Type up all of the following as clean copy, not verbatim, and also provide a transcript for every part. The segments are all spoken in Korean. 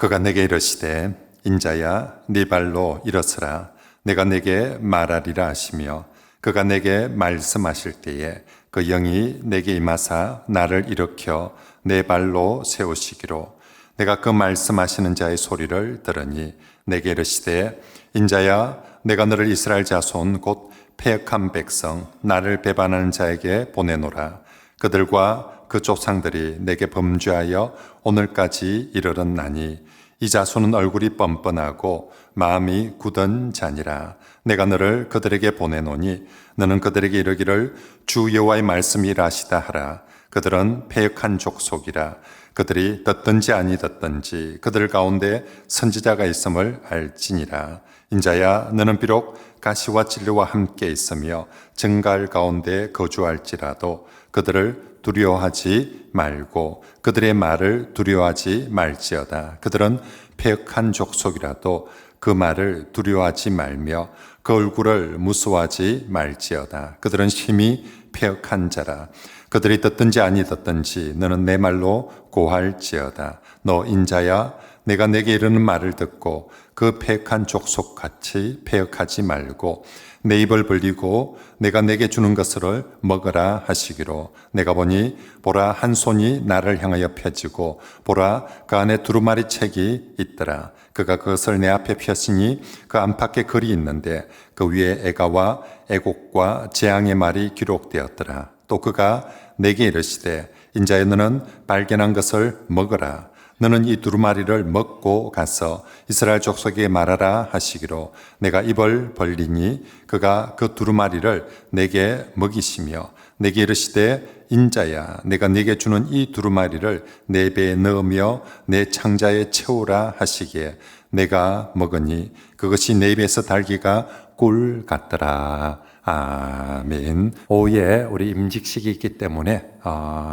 그가 내게 이르시되 인자야 네 발로 일어서라 내가 내게 말하리라 하시며 그가 내게 말씀하실 때에 그 영이 내게 임하사 나를 일으켜 내 발로 세우시기로 내가 그 말씀하시는 자의 소리를 들으니 내게 이르시되 인자야 내가 너를 이스라엘 자손 곧 패역한 백성 나를 배반하는 자에게 보내노라 그들과 그 조상들이 내게 범죄하여 오늘까지 이르렀나니 이 자손은 얼굴이 뻔뻔하고 마음이 굳은 자니라 내가 너를 그들에게 보내노니 너는 그들에게 이르기를 주 여호와의 말씀이 이라시다 하라 그들은 패역한 족속이라 그들이 듣든지 아니 듣든지 그들 가운데 선지자가 있음을 알지니라 인자야 너는 비록 가시와 진리와 함께 있으며 증갈 가운데 거주할지라도 그들을 두려워하지 말고 그들의 말을 두려워하지 말지어다. 그들은 패역한 족속이라도 그 말을 두려워하지 말며 그 얼굴을 무서워하지 말지어다. 그들은 심히 패역한 자라. 그들이 듣든지 아니 듣든지 너는 내 말로 고할지어다. 너 인자야 내가 내게 이르는 말을 듣고 그 패역한 족속같이 패역하지 말고 내 입을 벌리고 내가 내게 주는 것을 먹으라 하시기로 내가 보니 보라 한 손이 나를 향하여 펴지고 보라 그 안에 두루마리 책이 있더라 그가 그것을 내 앞에 펴시니 그 안팎에 글이 있는데 그 위에 애가와 애곡과 재앙의 말이 기록되었더라 또 그가 내게 이르시되 인자야 너는 발견한 것을 먹으라 너는 이 두루마리를 먹고 가서 이스라엘 족속에게 말하라 하시기로 내가 입을 벌리니 그가 그 두루마리를 내게 먹이시며 내게 이르시되 인자야 내가 네게 주는 이 두루마리를 내 배에 넣으며 내 창자에 채우라 하시기에 내가 먹으니 그것이 내 입에서 달기가 꿀 같더라. 아멘. 오후에 우리 임직식이 있기 때문에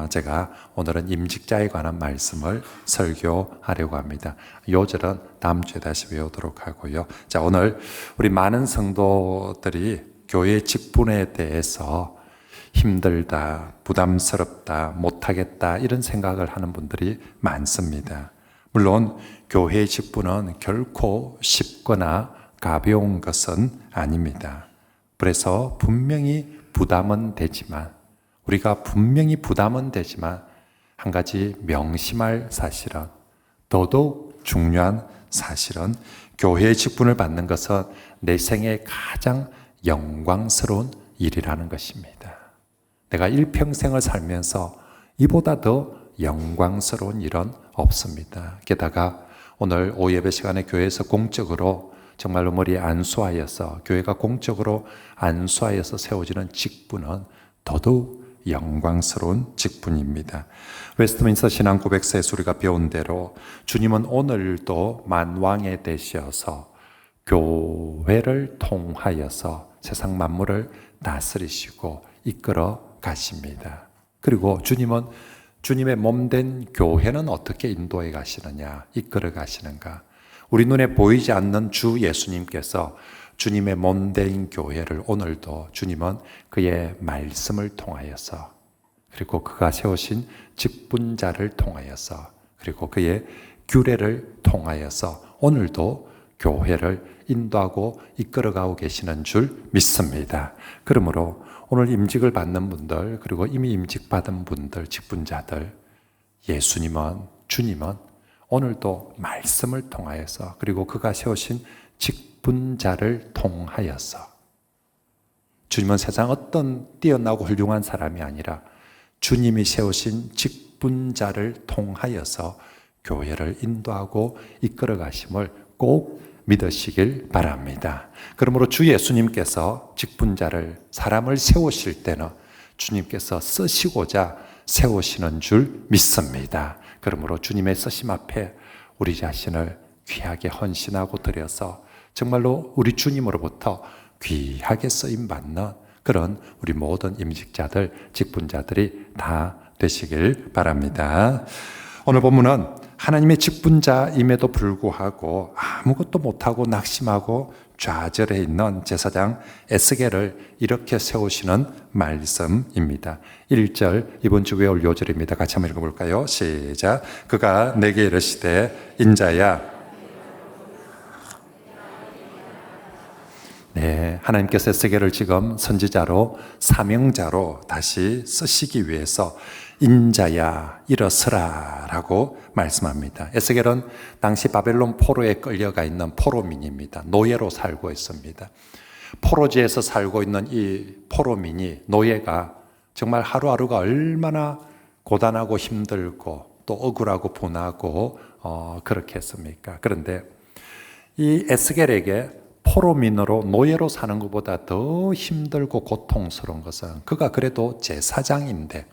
제가 오늘은 임직자에 관한 말씀을 설교하려고 합니다. 요절은 다음 주에 다시 배우도록 하고요. 자, 오늘 우리 많은 성도들이 교회 직분에 대해서 힘들다, 부담스럽다, 못하겠다 이런 생각을 하는 분들이 많습니다. 물론 교회 직분은 결코 쉽거나 가벼운 것은 아닙니다. 그래서 분명히 부담은 되지만 우리가 분명히 부담은 되지만 한 가지 명심할 사실은 더더욱 중요한 사실은 교회의 직분을 받는 것은 내 생에 가장 영광스러운 일이라는 것입니다. 내가 일평생을 살면서 이보다 더 영광스러운 일은 없습니다. 게다가 오늘 오후 예배 시간에 교회에서 공적으로 정말로 머리에 안수하여서 교회가 공적으로 안수하여서 세워지는 직분은 더더욱 영광스러운 직분입니다. 웨스트민스터 신앙 고백서에서 우리가 배운 대로 주님은 오늘도 만왕에 되셔서 교회를 통하여서 세상 만물을 다스리시고 이끌어 가십니다. 그리고 주님은 주님의 몸된 교회는 어떻게 인도해 가시느냐, 이끌어 가시는가? 우리 눈에 보이지 않는 주 예수님께서 주님의 몸된 교회를 오늘도 주님은 그의 말씀을 통하여서 그리고 그가 세우신 직분자를 통하여서 그리고 그의 규례를 통하여서 오늘도 교회를 인도하고 이끌어가고 계시는 줄 믿습니다. 그러므로 오늘 임직을 받는 분들 그리고 이미 임직받은 분들, 직분자들 예수님은 주님은 오늘도 말씀을 통하여서 그리고 그가 세우신 직분자를 통하여서 주님은 세상 어떤 뛰어나고 훌륭한 사람이 아니라 주님이 세우신 직분자를 통하여서 교회를 인도하고 이끌어 가심을 꼭 믿으시길 바랍니다. 그러므로 주 예수님께서 직분자를 사람을 세우실 때는 주님께서 쓰시고자 세우시는 줄 믿습니다. 그러므로 주님의 쓰심 앞에 우리 자신을 귀하게 헌신하고 드려서 정말로 우리 주님으로부터 귀하게 쓰임받는 그런 우리 모든 임직자들, 직분자들이 다 되시길 바랍니다. 오늘 본문은 하나님의 직분자임에도 불구하고 아무것도 못하고 낙심하고 좌절해 있는 제사장 에스겔을 이렇게 세우시는 말씀입니다. 1절, 이번 주 외울 요절입니다. 같이 한번 읽어볼까요? 시작. 그가 내게 이르시되 인자야. 네, 하나님께서 에스겔을 지금 선지자로 사명자로 다시 쓰시기 위해서 인자야 일어서라 라고 말씀합니다. 에스겔은 당시 바벨론 포로에 끌려가 있는 포로민입니다. 노예로 살고 있습니다. 포로지에서 살고 있는 이 포로민이, 노예가 정말 하루하루가 얼마나 고단하고 힘들고 또 억울하고 분하고 그렇게 했습니까? 그런데 이 에스겔에게 포로민으로 노예로 사는 것보다 더 힘들고 고통스러운 것은 그가 그래도 제사장인데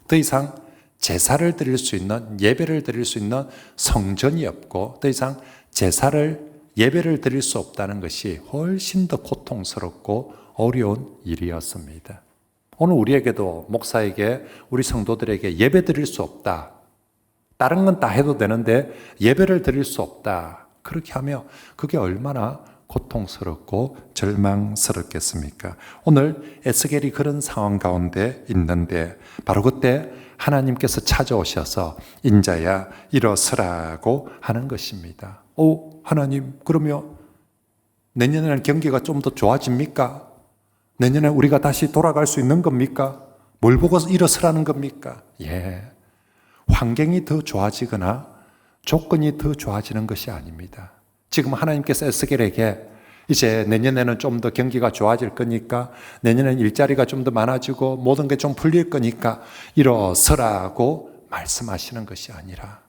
더 이상 제사를 드릴 수 있는, 예배를 드릴 수 있는 성전이 없고 더 이상 예배를 드릴 수 없다는 것이 훨씬 더 고통스럽고 어려운 일이었습니다. 오늘 우리에게도, 목사에게, 우리 성도들에게 예배 드릴 수 없다, 다른 건 다 해도 되는데 예배를 드릴 수 없다, 그렇게 하며 그게 얼마나 고통스럽고 절망스럽겠습니까? 오늘 에스겔이 그런 상황 가운데 있는데 바로 그때 하나님께서 찾아오셔서 인자야 일어서라고 하는 것입니다. 하나님, 그러면 내년에는 경기가 좀 더 좋아집니까? 내년에 우리가 다시 돌아갈 수 있는 겁니까? 뭘 보고 일어서라는 겁니까? 환경이 더 좋아지거나 조건이 더 좋아지는 것이 아닙니다. 지금 하나님께서 에스겔에게 이제 내년에는 좀 더 경기가 좋아질 거니까, 내년에는 일자리가 좀 더 많아지고 모든 게 좀 풀릴 거니까 일어서라고 말씀하시는 것이 아니라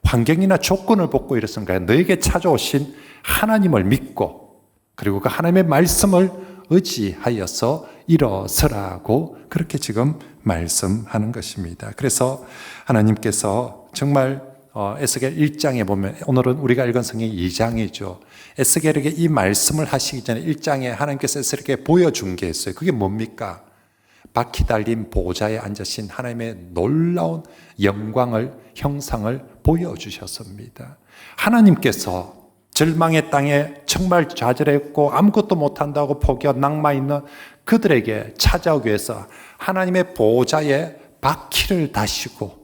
환경이나 조건을 보고 일어서는 거예요. 너에게 찾아오신 하나님을 믿고 그리고 그 하나님의 말씀을 의지하여서 일어서라고 그렇게 지금 말씀하는 것입니다. 그래서 하나님께서 정말 에스겔 1장에 보면, 오늘은 우리가 읽은 성경이 2장이죠. 에스겔에게 이 말씀을 하시기 전에 1장에 하나님께서 에스겔에게 보여준 게 있어요. 그게 뭡니까? 바퀴 달린 보좌에 앉으신 하나님의 놀라운 영광을, 형상을 보여주셨습니다. 하나님께서 절망의 땅에 정말 좌절했고 아무것도 못한다고 포기하고 낙마 있는 그들에게 찾아오기 위해서 하나님의 보좌에 바퀴를 다시고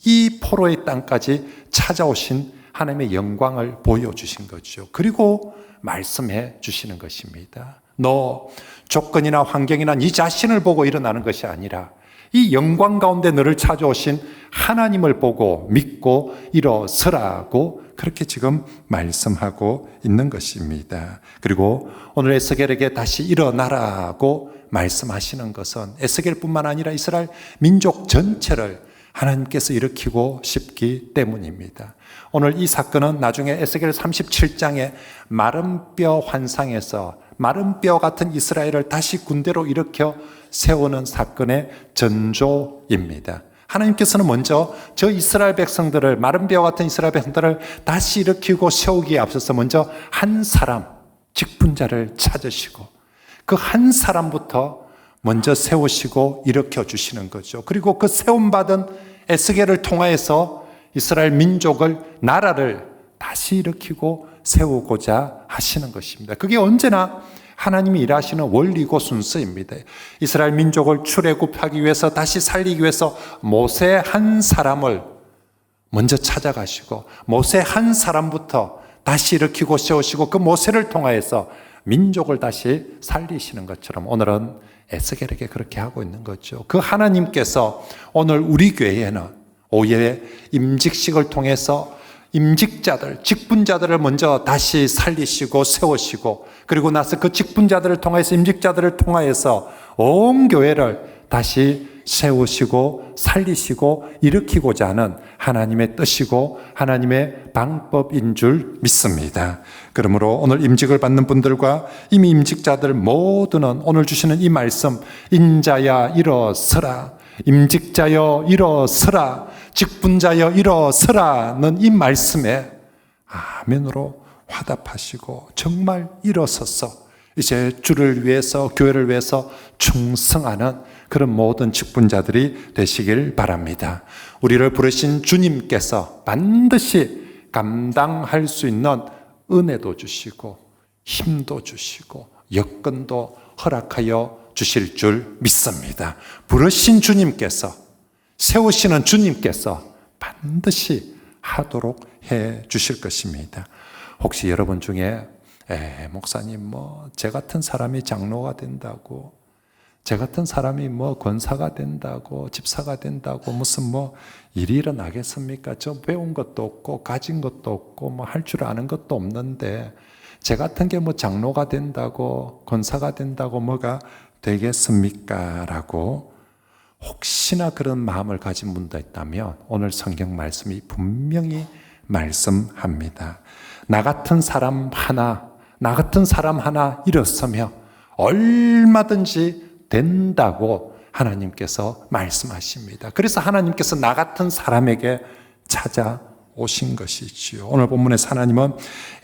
이 포로의 땅까지 찾아오신 하나님의 영광을 보여주신 거죠. 그리고 말씀해 주시는 것입니다. 너 조건이나 환경이나 네 자신을 보고 일어나는 것이 아니라 이 영광 가운데 너를 찾아오신 하나님을 보고 믿고 일어서라고 그렇게 지금 말씀하고 있는 것입니다. 그리고 오늘 에스겔에게 다시 일어나라고 말씀하시는 것은 에스겔뿐만 아니라 이스라엘 민족 전체를 하나님께서 일으키고 싶기 때문입니다. 오늘 이 사건은 나중에 에스겔 37장에 마른 뼈 환상에서 마른 뼈 같은 이스라엘을 다시 군대로 일으켜 세우는 사건의 전조입니다. 하나님께서는 먼저 저 이스라엘 백성들을, 마른 뼈 같은 이스라엘 백성들을 다시 일으키고 세우기에 앞서서 먼저 한 사람, 직분자를 찾으시고 그 한 사람부터 먼저 세우시고 일으켜 주시는 거죠. 그리고 그 세움받은 에스겔을 통하여서 이스라엘 민족을, 나라를 다시 일으키고 세우고자 하시는 것입니다. 그게 언제나 하나님이 일하시는 원리고 순서입니다. 이스라엘 민족을 출애굽하기 위해서, 다시 살리기 위해서 모세 한 사람을 먼저 찾아가시고 모세 한 사람부터 다시 일으키고 세우시고 그 모세를 통하여서 민족을 다시 살리시는 것처럼 오늘은 에스겔에게 그렇게 하고 있는 거죠. 그 하나님께서 오늘 우리 교회에는 오후에 임직식을 통해서 임직자들, 직분자들을 먼저 다시 살리시고 세우시고 그리고 나서 그 직분자들을 통해서, 임직자들을 통하여서 온 교회를 다시 세우시고 살리시고 일으키고자 하는 하나님의 뜻이고 하나님의 방법인 줄 믿습니다. 그러므로 오늘 임직을 받는 분들과 이미 임직자들 모두는 오늘 주시는 이 말씀, 인자야 일어서라, 임직자여 일어서라, 직분자여 일어서라는 이 말씀에 아멘으로 화답하시고 정말 일어서서 이제 주를 위해서, 교회를 위해서 충성하는 그런 모든 직분자들이 되시길 바랍니다. 우리를 부르신 주님께서 반드시 감당할 수 있는 은혜도 주시고 힘도 주시고 여건도 허락하여 주실 줄 믿습니다. 부르신 주님께서, 세우시는 주님께서 반드시 하도록 해 주실 것입니다. 혹시 여러분 중에 목사님 제 같은 사람이 장로가 된다고, 제 같은 사람이 권사가 된다고, 집사가 된다고 무슨 일이 일어나겠습니까? 저 배운 것도 없고 가진 것도 없고 할 줄 아는 것도 없는데 제 같은 게 장로가 된다고, 권사가 된다고 뭐가 되겠습니까? 라고 혹시나 그런 마음을 가진 분도 있다면 오늘 성경 말씀이 분명히 말씀합니다. 나 같은 사람 하나 일었으며 얼마든지 된다고 하나님께서 말씀하십니다. 그래서 하나님께서 나 같은 사람에게 찾아오신 것이지요. 오늘 본문에서 하나님은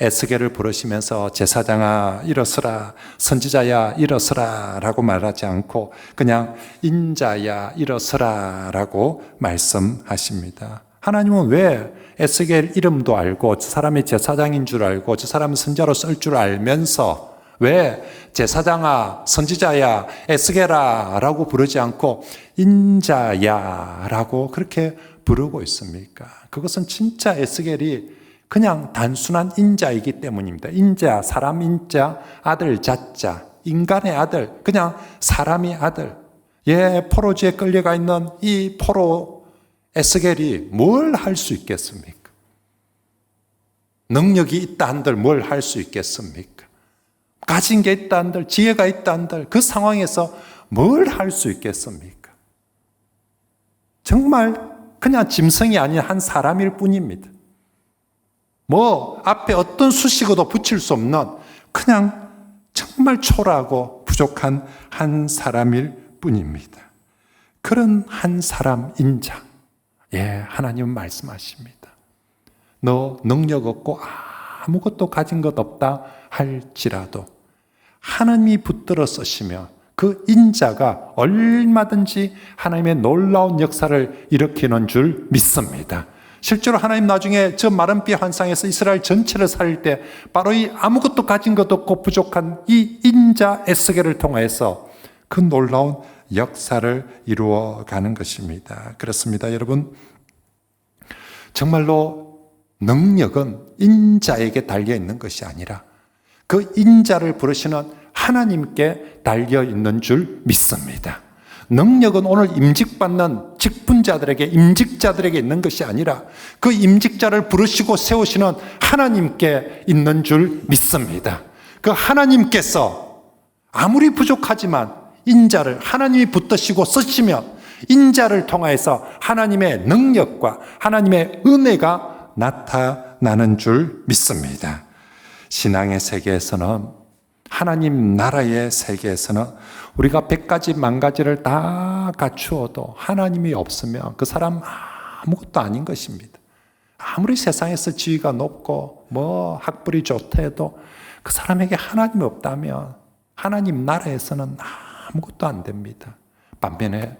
에스겔을 부르시면서 제사장아 일어서라, 선지자야 일어서라 라고 말하지 않고 그냥 인자야 일어서라 라고 말씀하십니다. 하나님은 왜 에스겔 이름도 알고 저 사람이 제사장인 줄 알고 저 사람은 선지자로 쓸 줄 알면서 왜 제사장아, 선지자야, 에스겔아 라고 부르지 않고 인자야 라고 그렇게 부르고 있습니까? 그것은 진짜 에스겔이 그냥 단순한 인자이기 때문입니다. 인자, 사람 인자, 아들 자자, 인간의 아들, 그냥 사람의 아들. 포로지에 끌려가 있는 이 포로 에스겔이 뭘 할 수 있겠습니까? 능력이 있다 한들 뭘 할 수 있겠습니까? 가진 게 있다 한들, 지혜가 있다 한들 그 상황에서 뭘 할 수 있겠습니까? 정말 그냥 짐승이 아닌 한 사람일 뿐입니다. 앞에 어떤 수식어도 붙일 수 없는 그냥 정말 초라하고 부족한 한 사람일 뿐입니다. 그런 한 사람 인자, 하나님은 말씀하십니다. 너 능력 없고 아무것도 가진 것 없다 할지라도 하나님이 붙들어 쓰시며 그 인자가 얼마든지 하나님의 놀라운 역사를 일으키는 줄 믿습니다. 실제로 하나님 나중에 저 마른 뼈 환상에서 이스라엘 전체를 살릴 때 바로 이 아무것도 가진 것 없고 부족한 이 인자 에스겔을 통해서 그 놀라운 역사를 이루어가는 것입니다. 그렇습니다, 여러분. 정말로 능력은 인자에게 달려 있는 것이 아니라 그 인자를 부르시는 하나님께 달려 있는 줄 믿습니다. 능력은 오늘 임직받는 직분자들에게, 임직자들에게 있는 것이 아니라 그 임직자를 부르시고 세우시는 하나님께 있는 줄 믿습니다. 그 하나님께서 아무리 부족하지만 인자를 하나님이 붙드시고 쓰시면 인자를 통해서 하나님의 능력과 하나님의 은혜가 나타나는 줄 믿습니다. 신앙의 세계에서는, 하나님 나라의 세계에서는 우리가 100가지 10,000가지를 다 갖추어도 하나님이 없으면 그 사람 아무것도 아닌 것입니다. 아무리 세상에서 지위가 높고 학벌이 좋다 해도 그 사람에게 하나님이 없다면 하나님 나라에서는 아무것도 안 됩니다. 반면에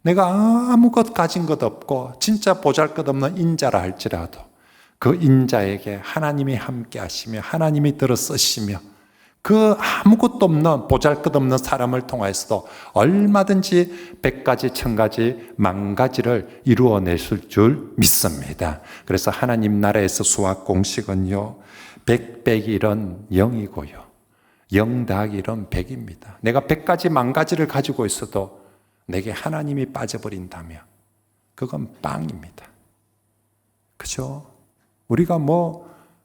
내가 아무것 가진 것 없고 진짜 보잘것없는 인자라 할지라도 그 인자에게 하나님이 함께 하시며 하나님이 들어 쓰시며 그 아무것도 없는 보잘것없는 사람을 통해서도 얼마든지 100가지, 1000가지, 10,000가지를 이루어내실 줄 믿습니다. 그래서 하나님 나라에서 수학 공식은요, 100 빼기 1은 0이고요 0 더하기 1은 100입니다. 내가 100가지, 10,000가지를 가지고 있어도 내게 하나님이 빠져버린다면 그건 빵입니다. 그죠? 우리가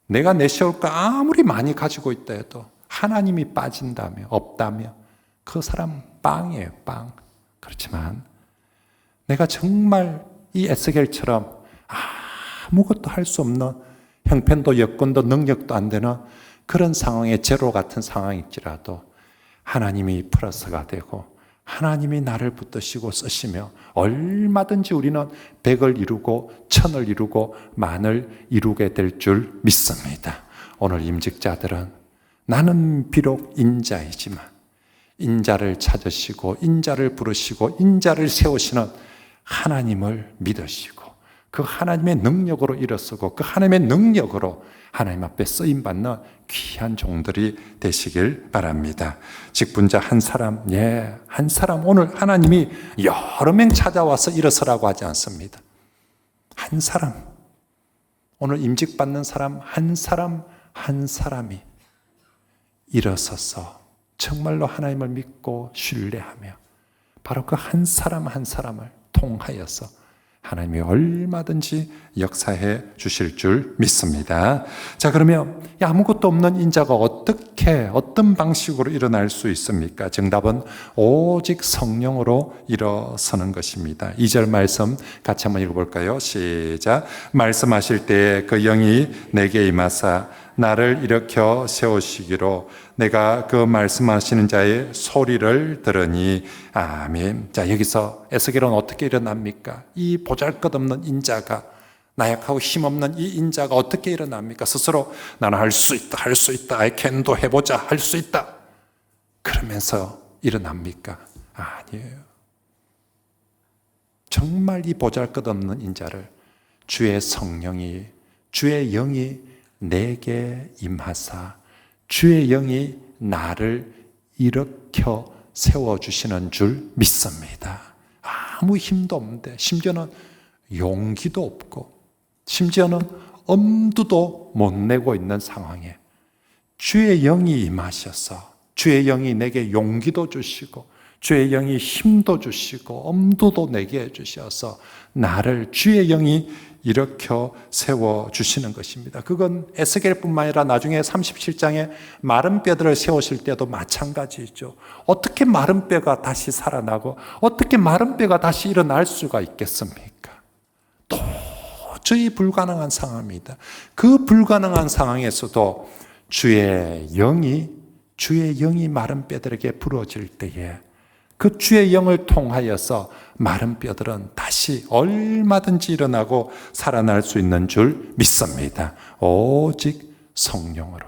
내가 내세울 거 아무리 많이 가지고 있다 해도 하나님이 빠진다면, 없다면 그 사람 빵이에요, 빵. 그렇지만 내가 정말 이 에스겔처럼 아무것도 할 수 없는, 형편도 여건도 능력도 안 되는 그런 상황에 제로 같은 상황일지라도 하나님이 플러스가 되고 하나님이 나를 붙드시고 쓰시며 얼마든지 우리는 100을 이루고 1000을 이루고 10,000을 이루게 될 줄 믿습니다. 오늘 임직자들은 나는 비록 인자이지만 인자를 찾으시고 인자를 부르시고 인자를 세우시는 하나님을 믿으시고 그 하나님의 능력으로 일어서고 그 하나님의 능력으로 하나님 앞에 쓰임받는 귀한 종들이 되시길 바랍니다. 직분자 한 사람, 한 사람, 오늘 하나님이 여러 명 찾아와서 일어서라고 하지 않습니다. 한 사람, 오늘 임직받는 사람 한 사람이 일어서서 정말로 하나님을 믿고 신뢰하며 바로 그 한 사람 한 사람을 통하여서 하나님이 얼마든지 역사해 주실 줄 믿습니다. 자, 그러면 아무것도 없는 인자가 어떤 방식으로 일어날 수 있습니까? 정답은 오직 성령으로 일어서는 것입니다. 2절 말씀 같이 한번 읽어볼까요? 시작. 말씀하실 때에 그 영이 내게 임하사 나를 일으켜 세우시기로 내가 그 말씀하시는 자의 소리를 들으니 아멘. 자, 여기서 에스겔은 어떻게 일어납니까? 이 보잘것없는 인자가, 나약하고 힘없는 이 인자가 어떻게 일어납니까? 스스로 나는 할 수 있다, I can do, 해보자, 할 수 있다 그러면서 일어납니까? 아니에요. 정말 이 보잘것없는 인자를 주의 성령이, 주의 영이 내게 임하사 주의 영이 나를 일으켜 세워주시는 줄 믿습니다. 아무 힘도 없는데, 심지어는 용기도 없고, 심지어는 엄두도 못 내고 있는 상황에 주의 영이 임하셔서 주의 영이 내게 용기도 주시고 주의 영이 힘도 주시고 엄두도 내게 해주셔서 나를 주의 영이 일으켜 세워주시는 것입니다. 그건 에스겔뿐만 아니라 나중에 37장에 마른 뼈들을 세우실 때도 마찬가지죠. 어떻게 마른 뼈가 다시 살아나고 어떻게 마른 뼈가 다시 일어날 수가 있겠습니까? 도저히 불가능한 상황입니다. 그 불가능한 상황에서도 주의 영이 마른 뼈들에게 부어질 때에 그 주의 영을 통하여서 마른 뼈들은 다시 얼마든지 일어나고 살아날 수 있는 줄 믿습니다. 오직 성령으로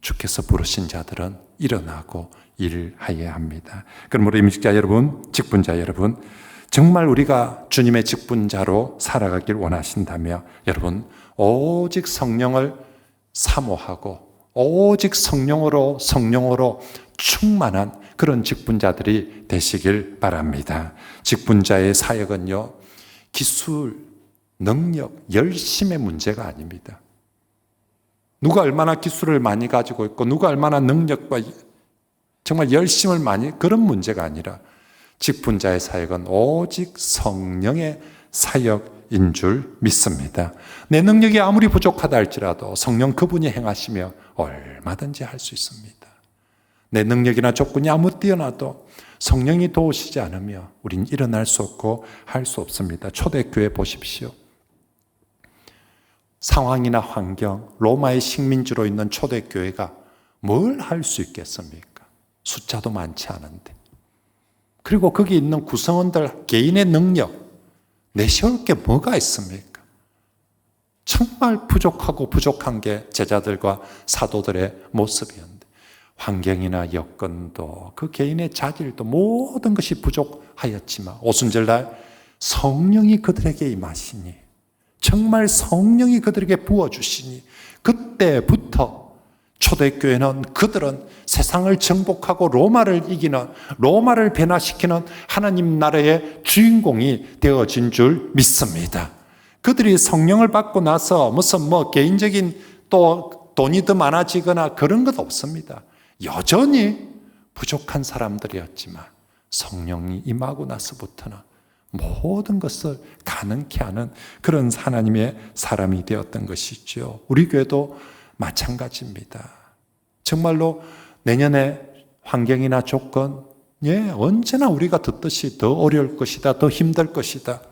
주께서 부르신 자들은 일어나고 일하여야 합니다. 그럼 우리 임직자 여러분, 직분자 여러분, 정말 우리가 주님의 직분자로 살아가길 원하신다며 여러분 오직 성령을 사모하고 오직 성령으로 충만한 그런 직분자들이 되시길 바랍니다. 직분자의 사역은요, 기술, 능력, 열심의 문제가 아닙니다. 누가 얼마나 기술을 많이 가지고 있고 누가 얼마나 능력과 정말 열심을 많이, 그런 문제가 아니라 직분자의 사역은 오직 성령의 사역인 줄 믿습니다. 내 능력이 아무리 부족하다 할지라도 성령 그분이 행하시며 얼마든지 할 수 있습니다. 내 능력이나 조건이 아무리 뛰어나도 성령이 도우시지 않으며 우린 일어날 수 없고 할 수 없습니다. 초대교회 보십시오. 상황이나 환경, 로마의 식민지로 있는 초대교회가 뭘 할 수 있겠습니까? 숫자도 많지 않은데. 그리고 거기 있는 구성원들 개인의 능력, 내세울 게 뭐가 있습니까? 정말 부족한 게 제자들과 사도들의 모습이었는데 환경이나 여건도 그 개인의 자질도 모든 것이 부족하였지만 오순절날 성령이 그들에게 임하시니, 정말 성령이 그들에게 부어주시니 그때부터 초대교회는 그들은 세상을 정복하고 로마를 이기는, 로마를 변화시키는 하나님 나라의 주인공이 되어진 줄 믿습니다. 그들이 성령을 받고 나서 무슨 개인적인 또 돈이 더 많아지거나 그런 것 없습니다. 여전히 부족한 사람들이었지만 성령이 임하고 나서부터는 모든 것을 가능케 하는 그런 하나님의 사람이 되었던 것이죠. 우리 교회도 마찬가지입니다. 정말로 내년에 환경이나 조건, 언제나 우리가 듣듯이 더 어려울 것이다, 더 힘들 것이다.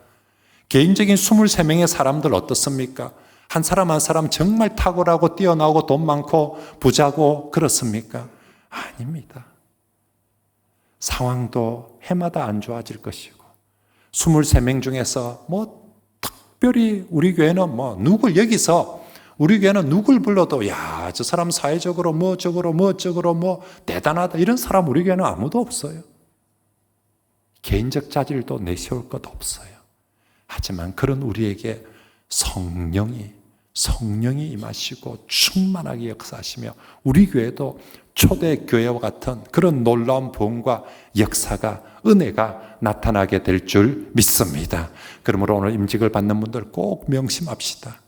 개인적인 23명의 사람들 어떻습니까? 한 사람 한 사람 정말 탁월하고 뛰어나고 돈 많고 부자고 그렇습니까? 아닙니다. 상황도 해마다 안 좋아질 것이고 23명 중에서 특별히 우리 교회는 누굴 여기서 우리 교회는 누굴 불러도 야, 저 사람 사회적으로 뭐 어쩌고로 뭐 대단하다 이런 사람 우리 교회는 아무도 없어요. 개인적 자질도 내세울 것 없어요. 하지만 그런 우리에게 성령이 임하시고 충만하게 역사하시며 우리 교회도 초대교회와 같은 그런 놀라운 부흥과 역사가 은혜가 나타나게 될 줄 믿습니다. 그러므로 오늘 임직을 받는 분들 꼭 명심합시다.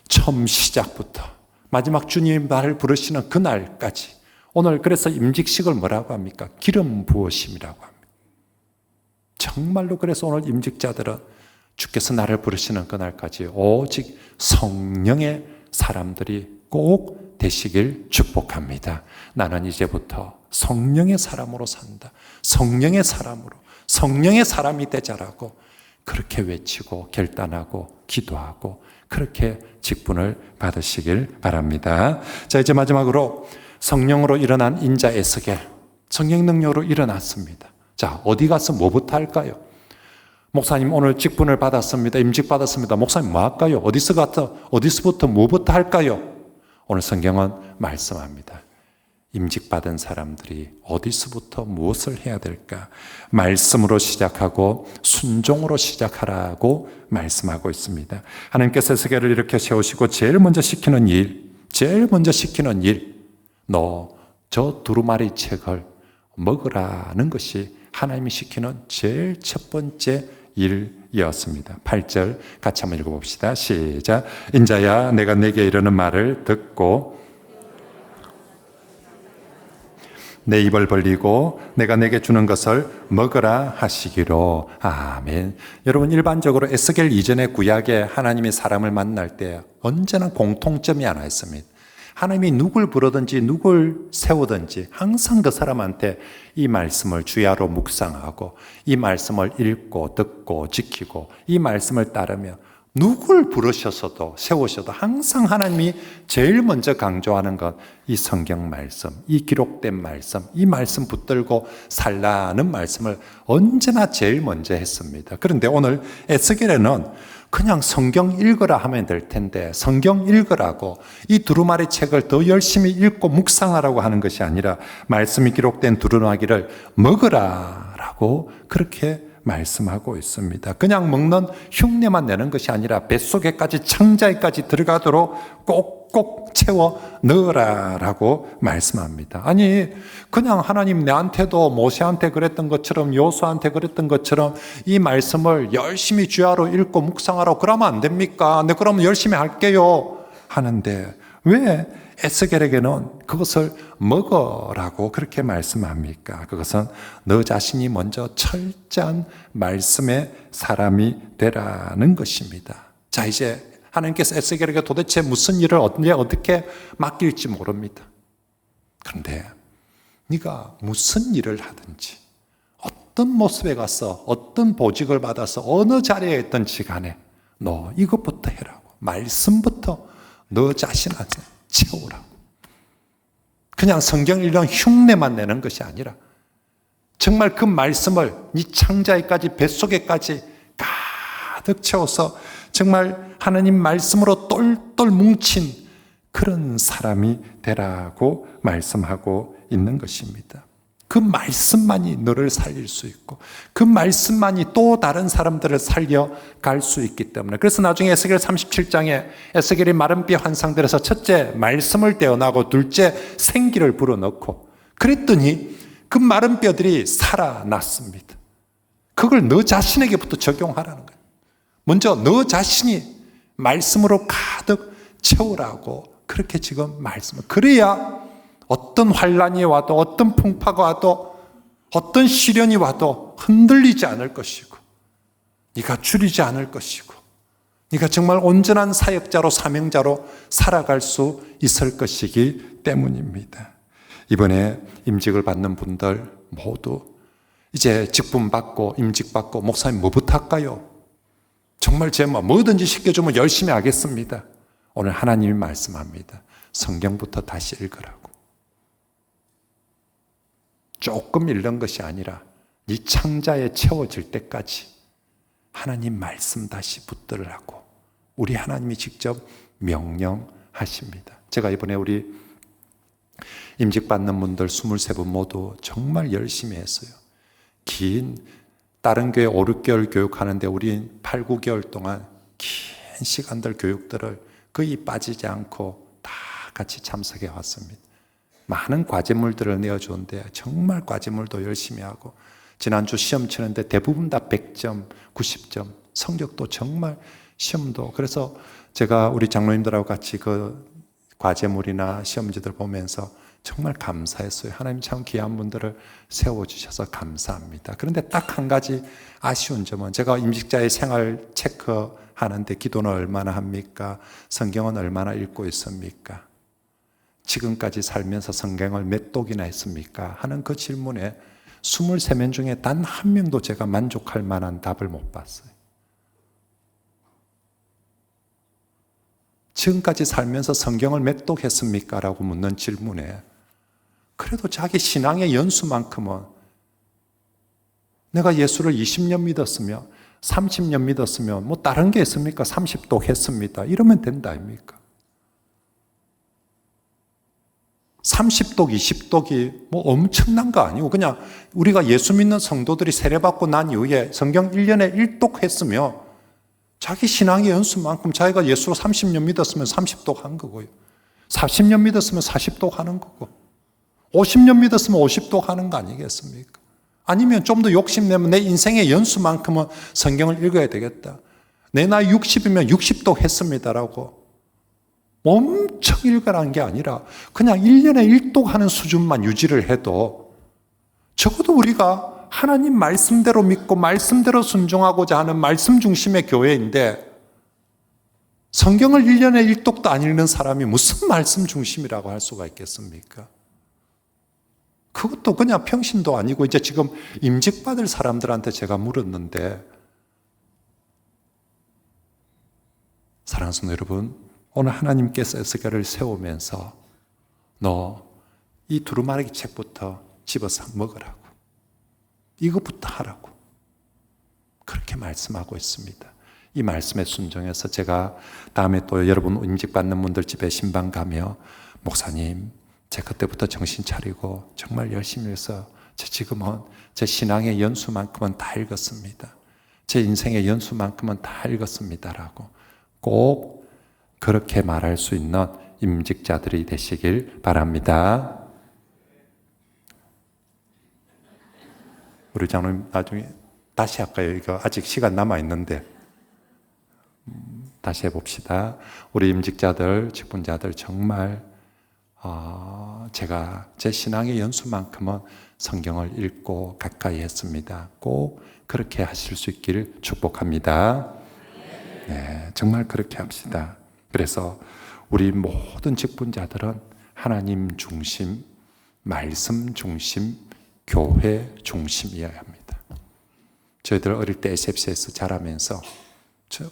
처음 시작부터 마지막 주님 나를 부르시는 그날까지 오늘 그래서 임직식을 뭐라고 합니까? 기름 부으심이라고 합니다. 정말로 그래서 오늘 임직자들은 주께서 나를 부르시는 그날까지 오직 성령의 사람들이 꼭 되시길 축복합니다. 나는 이제부터 성령의 사람으로 산다. 성령의 사람으로, 성령의 사람이 되자라고 그렇게 외치고 결단하고 기도하고 그렇게 직분을 받으시길 바랍니다. 자, 이제 마지막으로 성령으로 일어난 인자 에스겔, 성령 능력으로 일어났습니다. 자, 어디 가서 뭐부터 할까요? 목사님 오늘 직분을 받았습니다. 임직 받았습니다. 목사님 뭐 할까요? 어디서부터 뭐부터 할까요? 오늘 성경은 말씀합니다. 임직 받은 사람들이 어디서부터 무엇을 해야 될까? 말씀으로 시작하고 순종으로 시작하라고 말씀하고 있습니다. 하나님께서 에스겔을 이렇게 세우시고 제일 먼저 시키는 일, 너 저 두루마리 책을 먹으라는 것이 하나님이 시키는 제일 첫 번째 일이었습니다. 8절 같이 한번 읽어봅시다. 시작. 인자야 내가 내게 이르는 말을 듣고 내 입을 벌리고 내가 내게 주는 것을 먹으라 하시기로. 아멘. 여러분 일반적으로 에스겔 이전의 구약에 하나님이 사람을 만날 때 언제나 공통점이 하나 있습니다. 하나님이 누굴 부르든지 누굴 세우든지 항상 그 사람한테 이 말씀을 주야로 묵상하고 이 말씀을 읽고 듣고 지키고 이 말씀을 따르며 누굴 부르셔서도 세우셔도 항상 하나님이 제일 먼저 강조하는 것 이 성경 말씀, 이 기록된 말씀, 이 말씀 붙들고 살라는 말씀을 언제나 제일 먼저 했습니다. 그런데 오늘 에스겔에는 그냥 성경 읽으라 하면 될 텐데 성경 읽으라고 이 두루마리 책을 더 열심히 읽고 묵상하라고 하는 것이 아니라 말씀이 기록된 두루마기를 먹으라라고 그렇게 말씀하고 있습니다. 그냥 먹는 흉내만 내는 것이 아니라 뱃속에까지 창자에까지 들어가도록 꼭꼭 채워 넣으라라고 말씀합니다. 아니 그냥 하나님 내한테도 모세한테 그랬던 것처럼 여호수아한테 그랬던 것처럼 이 말씀을 열심히 주야로 읽고 묵상하라고 그러면 안 됩니까? 네 그러면 열심히 할게요 하는데 왜 에스겔에게는 그것을 먹어라고 그렇게 말씀합니까? 그것은 너 자신이 먼저 철저한 말씀의 사람이 되라는 것입니다. 자, 이제 하나님께서 에스겔에게 도대체 무슨 일을 어떻게 맡길지 모릅니다. 그런데 네가 무슨 일을 하든지 어떤 모습에 가서 어떤 보직을 받아서 어느 자리에 있든지 간에 너 이것부터 해라고 말씀부터 너 자신한테 채우라고. 그냥 성경 읽는 흉내만 내는 것이 아니라 정말 그 말씀을 네 창자에까지 뱃속에까지 가득 채워서 정말 하나님 말씀으로 똘똘 뭉친 그런 사람이 되라고 말씀하고 있는 것입니다. 그 말씀만이 너를 살릴 수 있고 그 말씀만이 또 다른 사람들을 살려갈 수 있기 때문에 그래서 나중에 에스겔 37장에 에스겔이 마른 뼈 환상들에서 첫째 말씀을 떼어나고 둘째 생기를 불어넣고 그랬더니 그 마른 뼈들이 살아났습니다. 그걸 너 자신에게부터 적용하라는 거예요. 먼저 너 자신이 말씀으로 가득 채우라고 그렇게 지금 말씀을 그래야 어떤 환란이 와도 어떤 풍파가 와도 어떤 시련이 와도 흔들리지 않을 것이고 네가 줄이지 않을 것이고 네가 정말 온전한 사역자로 사명자로 살아갈 수 있을 것이기 때문입니다. 이번에 임직을 받는 분들 모두 이제 직분 받고 임직 받고 목사님 뭐부터 할까요? 정말 제가 뭐든지 시켜주면 열심히 하겠습니다. 오늘 하나님이 말씀합니다. 성경부터 다시 읽으라고. 조금 읽는 것이 아니라 네 창자에 채워질 때까지 하나님 말씀 다시 붙들으라고 우리 하나님이 직접 명령하십니다. 하십니다. 제가 이번에 우리 임직받는 분들 23분 모두 정말 열심히 했어요. 긴 다른 교회 5, 6개월 교육하는데 우리 8, 9개월 동안 긴 시간들 교육들을 거의 빠지지 않고 다 같이 참석해 왔습니다. 많은 과제물들을 내어주는데 정말 과제물도 열심히 하고 지난주 시험 치는데 대부분 다 100점, 90점 성적도 정말 시험도 그래서 제가 우리 장로님들하고 같이 그 과제물이나 시험지들 보면서 정말 감사했어요. 하나님 참 귀한 분들을 세워주셔서 감사합니다. 그런데 딱 한 가지 아쉬운 점은 제가 임직자의 생활 체크하는데 기도는 얼마나 합니까? 성경은 얼마나 읽고 있습니까? 지금까지 살면서 성경을 몇 독이나 했습니까? 하는 그 질문에 23명 중에 단 한 명도 제가 만족할 만한 답을 못 봤어요. 지금까지 살면서 성경을 몇 독 했습니까? 라고 묻는 질문에 그래도 자기 신앙의 연수만큼은 내가 예수를 20년 믿었으며 30년 믿었으면 뭐 다른 게 있습니까? 30독 했습니다. 이러면 된다 아닙니까? 30독, 20독이 뭐 엄청난 거 아니고 그냥 우리가 예수 믿는 성도들이 세례받고 난 이후에 성경 1년에 1독 했으며 자기 신앙의 연수만큼 자기가 예수로 30년 믿었으면 30독 한 거고요. 40년 믿었으면 40독 하는 거고 50년 믿었으면 50독 하는 거 아니겠습니까? 아니면 좀 더 욕심내면 내 인생의 연수만큼은 성경을 읽어야 되겠다. 내 나이 60이면 60독 했습니다라고 엄청 읽으라는 게 아니라 그냥 1년에 1독 하는 수준만 유지를 해도 적어도 우리가 하나님 말씀대로 믿고 말씀대로 순종하고자 하는 말씀 중심의 교회인데 성경을 1년에 1독도 안 읽는 사람이 무슨 말씀 중심이라고 할 수가 있겠습니까? 그것도 그냥 평신도 아니고 이제 지금 임직받을 사람들한테 제가 물었는데 사랑하는 성도 여러분 오늘 하나님께서 에스겔을 세우면서 너 이 두루마리 책부터 집어서 먹으라고 이것부터 하라고 그렇게 말씀하고 있습니다. 이 말씀에 순종해서 제가 다음에 또 여러분 임직받는 분들 집에 신방 가며 목사님 제 그때부터 정신 차리고 정말 열심히 해서 지금은 제 신앙의 연수만큼은 다 읽었습니다. 제 인생의 연수만큼은 다 읽었습니다라고 꼭 그렇게 말할 수 있는 임직자들이 되시길 바랍니다. 우리 장로님 나중에 다시 할까요? 이거 아직 시간 남아 있는데 다시 해봅시다. 우리 임직자들, 직분자들 정말 제가 제 신앙의 연수만큼은 성경을 읽고 가까이 했습니다. 꼭 그렇게 하실 수 있기를 축복합니다. 네, 정말 그렇게 합시다. 그래서 우리 모든 직분자들은 하나님 중심, 말씀 중심, 교회 중심이어야 합니다. 저희들 어릴 때 SFC에서 자라면서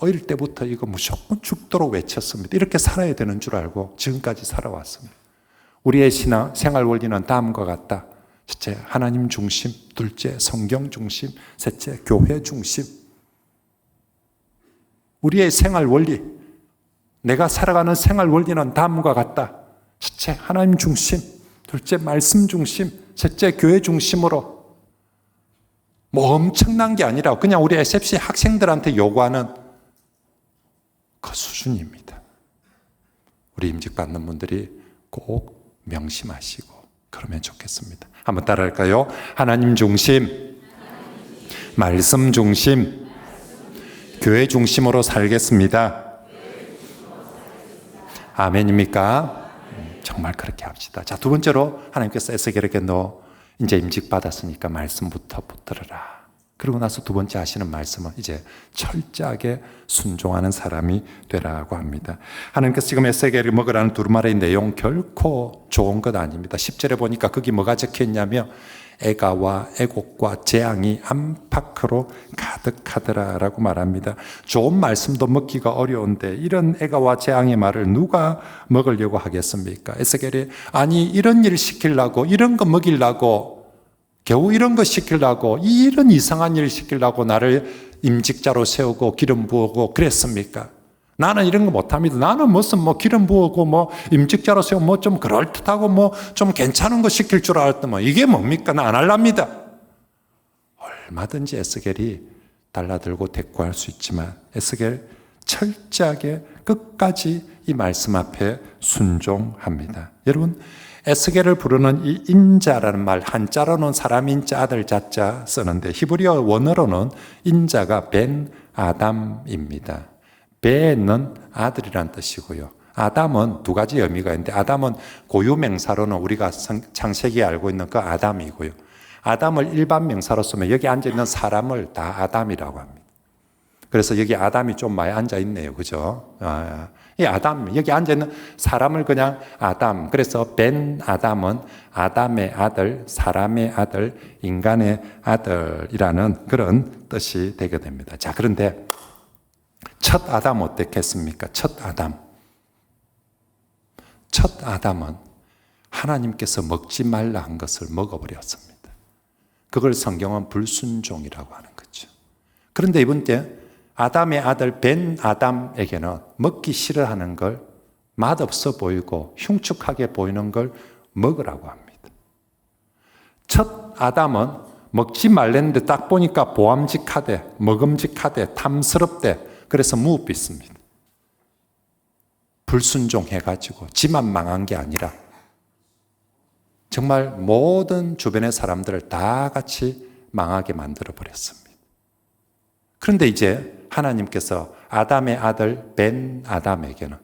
어릴 때부터 이거 무조건 죽도록 외쳤습니다. 이렇게 살아야 되는 줄 알고 지금까지 살아왔습니다. 우리의 신앙, 생활 원리는 다음과 같다. 첫째, 하나님 중심. 둘째, 성경 중심. 셋째, 교회 중심. 우리의 생활 원리, 내가 살아가는 생활 원리는 다음과 같다. 첫째, 하나님 중심. 둘째, 말씀 중심. 셋째, 교회 중심으로. 뭐 엄청난 게 아니라 그냥 우리 SFC 학생들한테 요구하는 그 수준입니다. 우리 임직받는 분들이 꼭 명심하시고 그러면 좋겠습니다. 한번 따라할까요? 하나님 중심, 말씀 중심, 교회 중심으로 살겠습니다. 아멘입니까? 정말 그렇게 합시다. 자, 두 번째로 하나님께서 에스겔에게 너 이제 임직 받았으니까 말씀부터 붙들어라. 그리고 나서 두 번째 하시는 말씀은 이제 철저하게 순종하는 사람이 되라고 합니다. 하나님께서 지금 에스겔이 먹으라는 두루마리의 내용 결코 좋은 것 아닙니다. 10절에 보니까 거기 뭐가 적혀 있냐면 애가와 애곡과 재앙이 안팎으로 가득하더라라고 말합니다. 좋은 말씀도 먹기가 어려운데 이런 애가와 재앙의 말을 누가 먹으려고 하겠습니까? 에스겔이 아니 이런 일 시키려고 이런 거 먹이려고 겨우 이런 거 시키려고 이런 이상한 일 시키려고 나를 임직자로 세우고 기름 부으고 그랬습니까? 나는 이런 거 못합니다. 나는 무슨 기름 부었고 임직자로서 좀 그럴듯하고 좀 괜찮은 거 시킬 줄 알았더만 이게 뭡니까? 나 안 할랍니다. 얼마든지 에스겔이 달라들고 대꾸할 수 있지만 에스겔 철저하게 끝까지 이 말씀 앞에 순종합니다. 여러분, 에스겔을 부르는 이 인자라는 말, 한자로는 사람 인자, 아들 자자 쓰는데 히브리어 원어로는 인자가 벤 아담입니다. 벤은 아들이란 뜻이고요. 아담은 두 가지 의미가 있는데 아담은 고유명사로는 우리가 창세기에 알고 있는 그 아담이고요. 아담을 일반 명사로 쓰면 여기 앉아있는 사람을 다 아담이라고 합니다. 그래서 여기 아담이 좀 많이 앉아있네요. 그죠? 이 아담, 여기 앉아있는 사람을 그냥 아담. 그래서 벤 아담은 아담의 아들, 사람의 아들, 인간의 아들이라는 그런 뜻이 되게 됩니다. 자, 그런데 첫 아담 어땠겠습니까? 첫 아담은 하나님께서 먹지 말라 한 것을 먹어버렸습니다. 그걸 성경은 불순종이라고 하는 거죠. 그런데 이번 때 아담의 아들 벤 아담에게는 먹기 싫어하는 걸 맛없어 보이고 흉측하게 보이는 걸 먹으라고 합니다. 첫 아담은 먹지 말랬는데 딱 보니까 보암직하대, 먹음직하대, 탐스럽대. 그래서 무엇빛습니다. 불순종해가지고 지만 망한 게 아니라 정말 모든 주변의 사람들을 다 같이 망하게 만들어버렸습니다. 그런데 이제 하나님께서 아담의 아들 벤 아담에게는,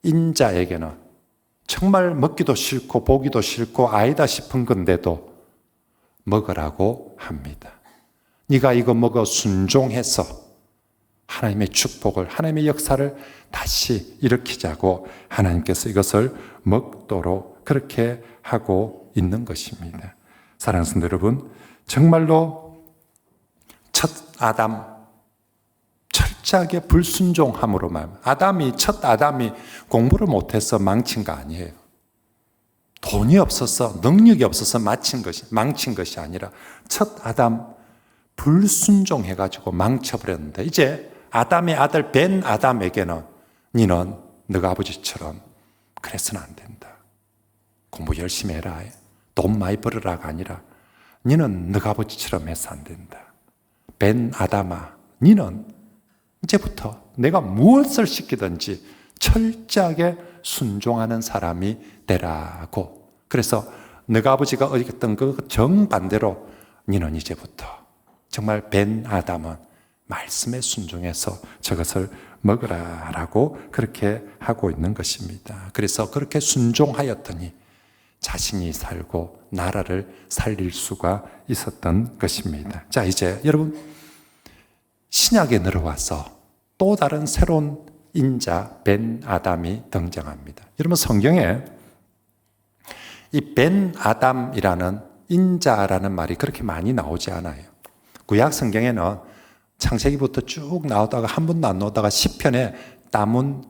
인자에게는 정말 먹기도 싫고 보기도 싫고 아니다 싶은 건데도 먹으라고 합니다. 네가 이거 먹어 순종해서 하나님의 축복을, 하나님의 역사를 다시 일으키자고 하나님께서 이것을 먹도록 그렇게 하고 있는 것입니다. 사랑하는 성도 여러분, 정말로 첫 아담 철저하게 불순종함으로 첫 아담이 공부를 못해서 망친 거 아니에요. 돈이 없어서, 능력이 없어서 망친 것이 아니라 첫 아담 불순종해가지고 망쳐버렸는데 이제 아담의 아들 벤 아담에게는 너는 너가 아버지처럼 그래서는 안 된다. 공부 열심히 해라. 돈 많이 벌어라가 아니라 너는 너가 아버지처럼 해서 안 된다. 벤 아담아, 너는 이제부터 내가 무엇을 시키든지 철저하게 순종하는 사람이 되라고. 그래서 너가 아버지가 어겼던 그 정반대로 너는 이제부터 정말 벤 아담은 말씀에 순종해서 저것을 먹으라라고 그렇게 하고 있는 것입니다. 그래서 그렇게 순종하였더니 자신이 살고 나라를 살릴 수가 있었던 것입니다. 자, 이제 여러분 신약에 들어와서 또 다른 새로운 인자 벤 아담이 등장합니다. 여러분 성경에 이 벤 아담이라는 인자라는 말이 그렇게 많이 나오지 않아요. 구약 성경에는 창세기부터 쭉 나오다가 한 번도 안 나오다가 시편에 따문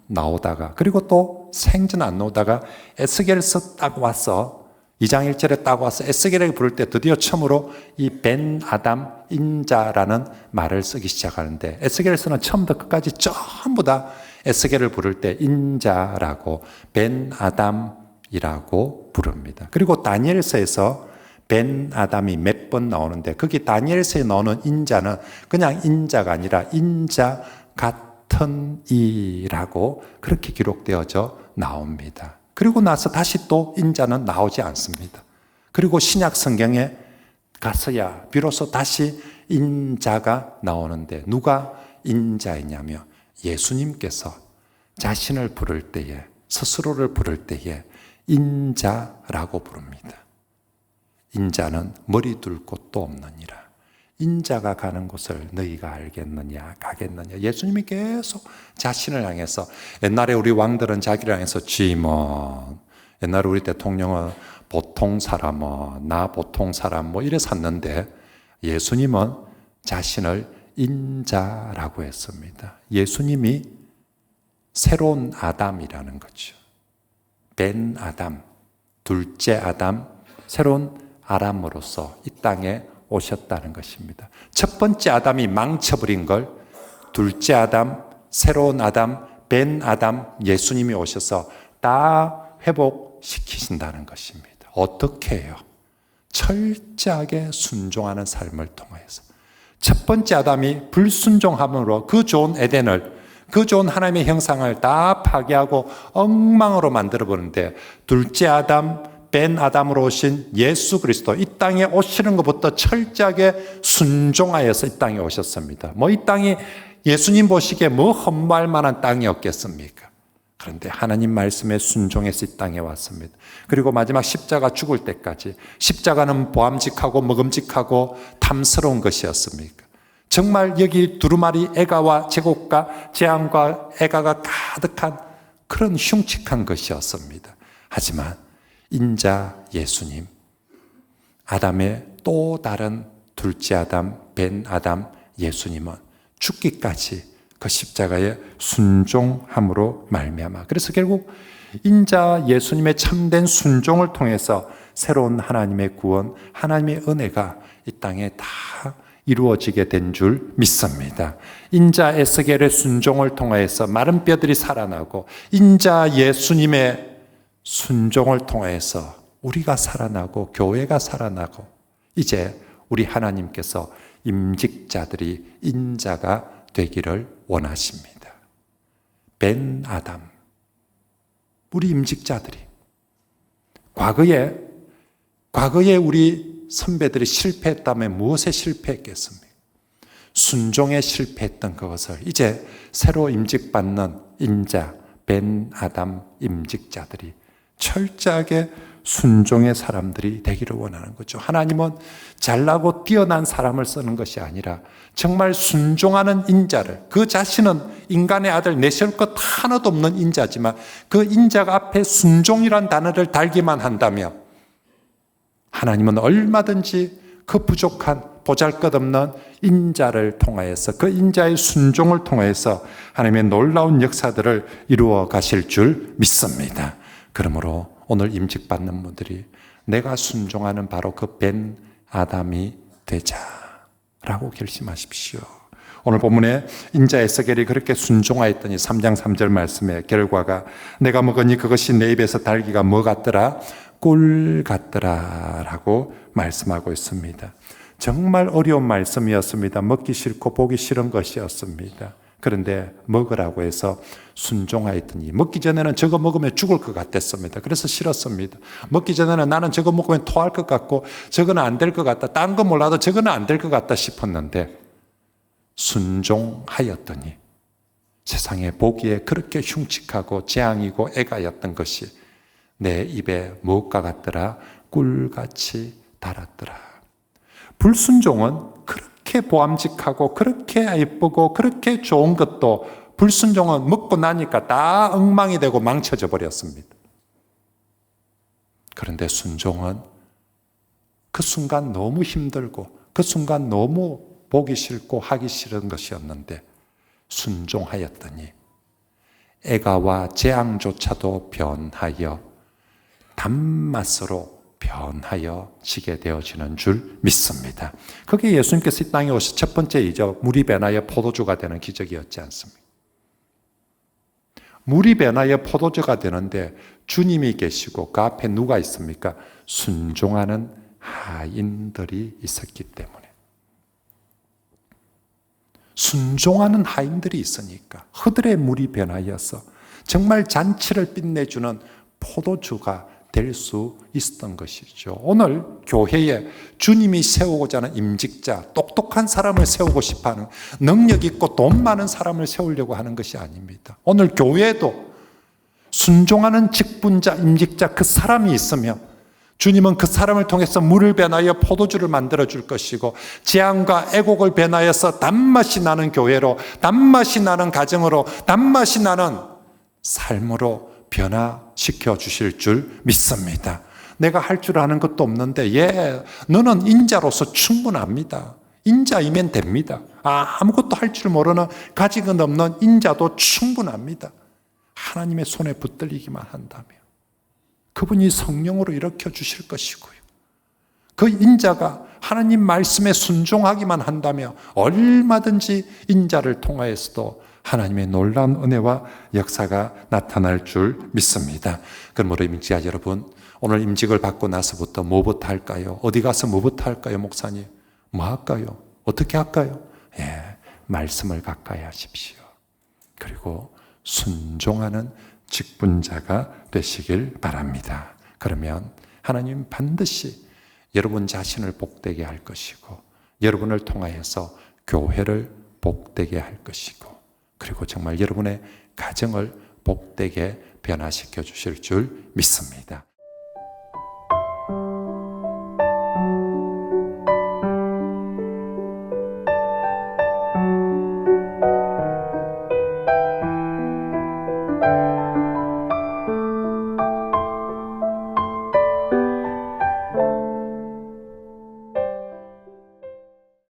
나오다가 그리고 또 생전 안 나오다가 에스겔서 딱 와서 2장 1절에 딱 와서 에스겔에게 부를 때 드디어 처음으로 이 벤 아담 인자라는 말을 쓰기 시작하는데 에스겔서는 처음부터 끝까지 전부 다 에스겔을 부를 때 인자라고 벤 아담이라고 부릅니다. 그리고 다니엘서에서 벤 아담이 몇 번 나오는데 거기 다니엘서에 나오는 인자는 그냥 인자가 아니라 인자 같은 이라고 그렇게 기록되어져 나옵니다. 그리고 나서 다시 또 인자는 나오지 않습니다. 그리고 신약 성경에 가서야 비로소 다시 인자가 나오는데 누가 인자이냐면 예수님께서 자신을 부를 때에 스스로를 부를 때에 인자라고 부릅니다. 인자는 머리 둘 곳도 없느니라. 인자가 가는 곳을 너희가 알겠느냐 가겠느냐. 예수님이 계속 자신을 향해서 옛날에 우리 왕들은 자기를 향해서 지몬, 옛날에 우리 대통령은 보통 사람은 나 보통 사람 이래 샀는데 예수님은 자신을 인자라고 했습니다. 예수님이 새로운 아담이라는 거죠. 벤 아담, 둘째 아담, 새로운 아람으로서 이 땅에 오셨다는 것입니다. 첫 번째 아담이 망쳐버린 걸 둘째 아담, 새로운 아담, 벤 아담, 예수님이 오셔서 다 회복시키신다는 것입니다. 어떻게 해요? 철저하게 순종하는 삶을 통해서. 첫 번째 아담이 불순종함으로 그 좋은 에덴을, 그 좋은 하나님의 형상을 다 파괴하고 엉망으로 만들어버리는데, 둘째 아담, 벤 아담으로 오신 예수 그리스도, 이 땅에 오시는 것부터 철저하게 순종하여서 이 땅에 오셨습니다. 이 땅이 예수님 보시기에 헛말 만한 땅이 없겠습니까? 그런데 하나님 말씀에 순종해서 이 땅에 왔습니다. 그리고 마지막 십자가 죽을 때까지, 십자가는 보암직하고 먹음직하고 탐스러운 것이었습니까? 정말 여기 두루마리 애가와 제국과 재앙과 애가가 가득한 그런 흉측한 것이었습니다. 하지만 인자 예수님, 아담의 또 다른 둘째 아담, 벤 아담 예수님은 죽기까지 그 십자가에 순종함으로 말미암아, 그래서 결국 인자 예수님의 참된 순종을 통해서 새로운 하나님의 구원, 하나님의 은혜가 이 땅에 다 이루어지게 된 줄 믿습니다. 인자 에스겔의 순종을 통해서 마른 뼈들이 살아나고, 인자 예수님의 순종을 통해서 우리가 살아나고 교회가 살아나고, 이제 우리 하나님께서 임직자들이 인자가 되기를 원하십니다. 벤 아담, 우리 임직자들이 과거에 우리 선배들이 실패했다면 무엇에 실패했겠습니까? 순종에 실패했던 그것을 이제 새로 임직받는 인자, 벤 아담 임직자들이 철저하게 순종의 사람들이 되기를 원하는 거죠. 하나님은 잘나고 뛰어난 사람을 쓰는 것이 아니라 정말 순종하는 인자를, 그 자신은 인간의 아들 내세울 것 하나도 없는 인자지만 그 인자가 앞에 순종이란 단어를 달기만 한다면 하나님은 얼마든지 그 부족한 보잘것없는 인자를 통하여서, 그 인자의 순종을 통해서 하나님의 놀라운 역사들을 이루어 가실 줄 믿습니다. 그러므로 오늘 임직받는 분들이 내가 순종하는 바로 그 벤 아담이 되자라고 결심하십시오. 오늘 본문에 인자 에스겔이 그렇게 순종하였더니 3장 3절 말씀의 결과가, 내가 먹으니 그것이 내 입에서 달기가 뭐 같더라? 꿀 같더라 라고 말씀하고 있습니다. 정말 어려운 말씀이었습니다. 먹기 싫고 보기 싫은 것이었습니다. 그런데 먹으라고 해서 순종하였더니, 먹기 전에는 저거 먹으면 죽을 것 같았습니다. 그래서 싫었습니다. 먹기 전에는 나는 저거 먹으면 토할 것 같고 저거는 안 될 것 같다, 딴 거 몰라도 저거는 안 될 것 같다 싶었는데, 순종하였더니 세상에 보기에 그렇게 흉측하고 재앙이고 애가였던 것이 내 입에 무엇과 같더라? 꿀같이 달았더라. 불순종은 그렇게 보암직하고 그렇게 예쁘고 그렇게 좋은 것도, 불순종은 먹고 나니까 다 엉망이 되고 망쳐져 버렸습니다. 그런데 순종은 그 순간 너무 힘들고 그 순간 너무 보기 싫고 하기 싫은 것이었는데, 순종하였더니 애가와 재앙조차도 변하여 단맛으로 변하여 지게 되어지는 줄 믿습니다. 그게 예수님께서 이 땅에 오신 첫 번째 이적, 물이 변하여 포도주가 되는 기적이었지 않습니까? 물이 변하여 포도주가 되는데 주님이 계시고 그 앞에 누가 있습니까? 순종하는 하인들이 있었기 때문에. 순종하는 하인들이 있으니까 허들의 물이 변하여서 정말 잔치를 빛내주는 포도주가 될 수 있었던 것이죠. 오늘 교회에 주님이 세우고자 하는 임직자, 똑똑한 사람을 세우고 싶어하는, 능력 있고 돈 많은 사람을 세우려고 하는 것이 아닙니다. 오늘 교회에도 순종하는 직분자, 임직자, 그 사람이 있으면 주님은 그 사람을 통해서 물을 변하여 포도주를 만들어 줄 것이고, 재앙과 애곡을 변하여서 단맛이 나는 교회로, 단맛이 나는 가정으로, 단맛이 나는 삶으로 변화시켜 주실 줄 믿습니다. 내가 할 줄 아는 것도 없는데, 너는 인자로서 충분합니다. 인자이면 됩니다. 아무것도 할 줄 모르는, 가직은 없는 인자도 충분합니다. 하나님의 손에 붙들리기만 한다면 그분이 성령으로 일으켜 주실 것이고요. 그 인자가 하나님 말씀에 순종하기만 한다면 얼마든지 인자를 통하여서도 하나님의 놀라운 은혜와 역사가 나타날 줄 믿습니다. 그러므로 임직자 여러분, 오늘 임직을 받고 나서부터 뭐부터 할까요? 어디 가서 뭐부터 할까요, 목사님? 뭐 할까요? 어떻게 할까요? 말씀을 가까이 하십시오. 그리고 순종하는 직분자가 되시길 바랍니다. 그러면 하나님 반드시 여러분 자신을 복되게 할 것이고, 여러분을 통하여서 교회를 복되게 할 것이고, 그리고 정말 여러분의 가정을 복되게 변화시켜 주실 줄 믿습니다.